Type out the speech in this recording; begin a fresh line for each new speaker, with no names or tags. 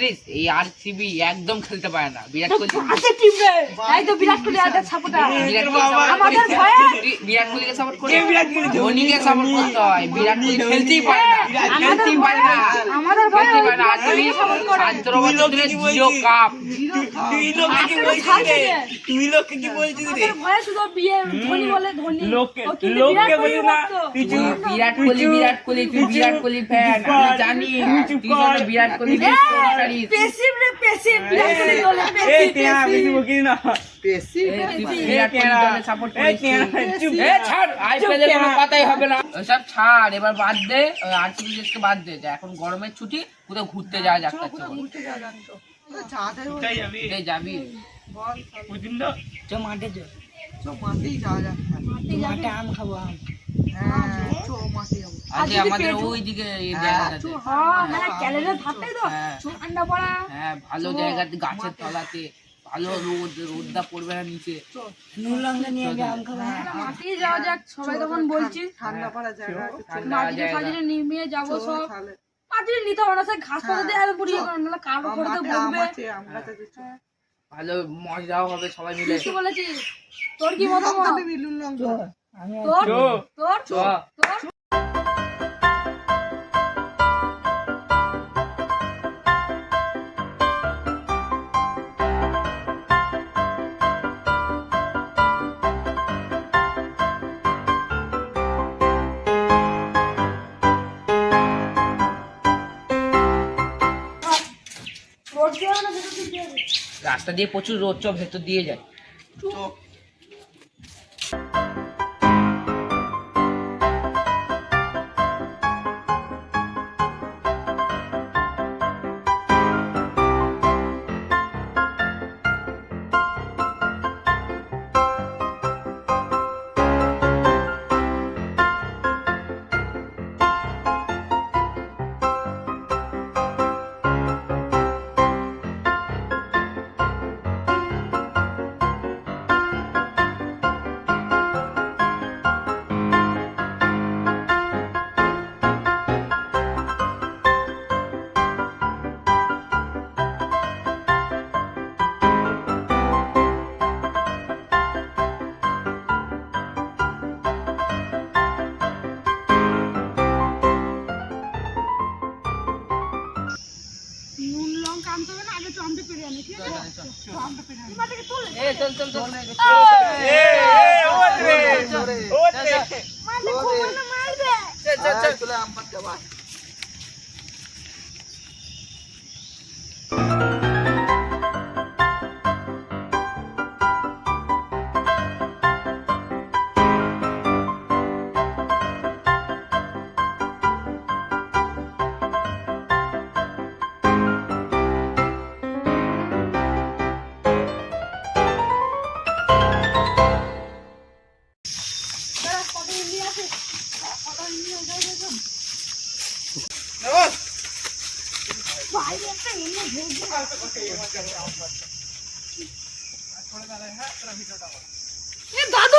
জানিস এই আরসিবি একদম খেলতে পারে না। বিরাট কোহলি
বিরাট কোহলি আদের সাপোর্টার
আমাদের ভয়ে বিরাট কোহলিকে সাপোর্ট করে ধোনিকে সাপোর্ট করতে হয়। বিরাট কোহলি খেলতেই পারে না, খেলতেই পারে না,
আমাদের ভয়ে
খেলতেই পারে না। আরসিবি 17 বছর ধরে 0 কাপ।
তুই লোককে কি বলছিস রে?
ভয়ে শুধু বিয়ে ধোনি বলে ধোনি
লোককে বলি না তুই
বিরাট কোহলি তুই বিরাট কোহলি ফ্যান, আমি জানি তুই যখন বিরাট কোহলি
পেসিভ রে পেসিভ বিরাট কোহলি বলে
এই তেরা বেশি বকিস না।
বিরাট কোহলি দলে সাপোর্ট করিস। ছাড়, আইপিএল এর কোনো কথাই হবে না, ওসব ছাড়। এবার বাদ দে, আরসিবি কে বাদ দে। এখন গরমের ছুটি, কোথাও ঘুরতে যাওয়া যাক। যাবি
মাঠে আম খাবো আম
আজকে আমাদের ওইদিকে
ঠান্ডা পড়া
ভালো জায়গাতে গাছের তলাতে ভালো রোদটা পড়বে না নিচে।
মাঠে যাওয়া যাক সবাই তখন বলছি
ঠান্ডা পড়া জায়গা আছে,
মাটিতে সাজিয়ে নেমে যাবো সব। মাটিতে নিতে হবে না, ঘাস পাতা দিয়ে আর পুড়িয়ে না কারো করে বলবে
ভালো মজাও হবে সবাই মিলে।
কি বলেছিস? তোর কি মতামত? তোর
রাস্তা দিয়ে প্রচুর রোদ, চপ ভেতর দিয়ে যায়।
দাদু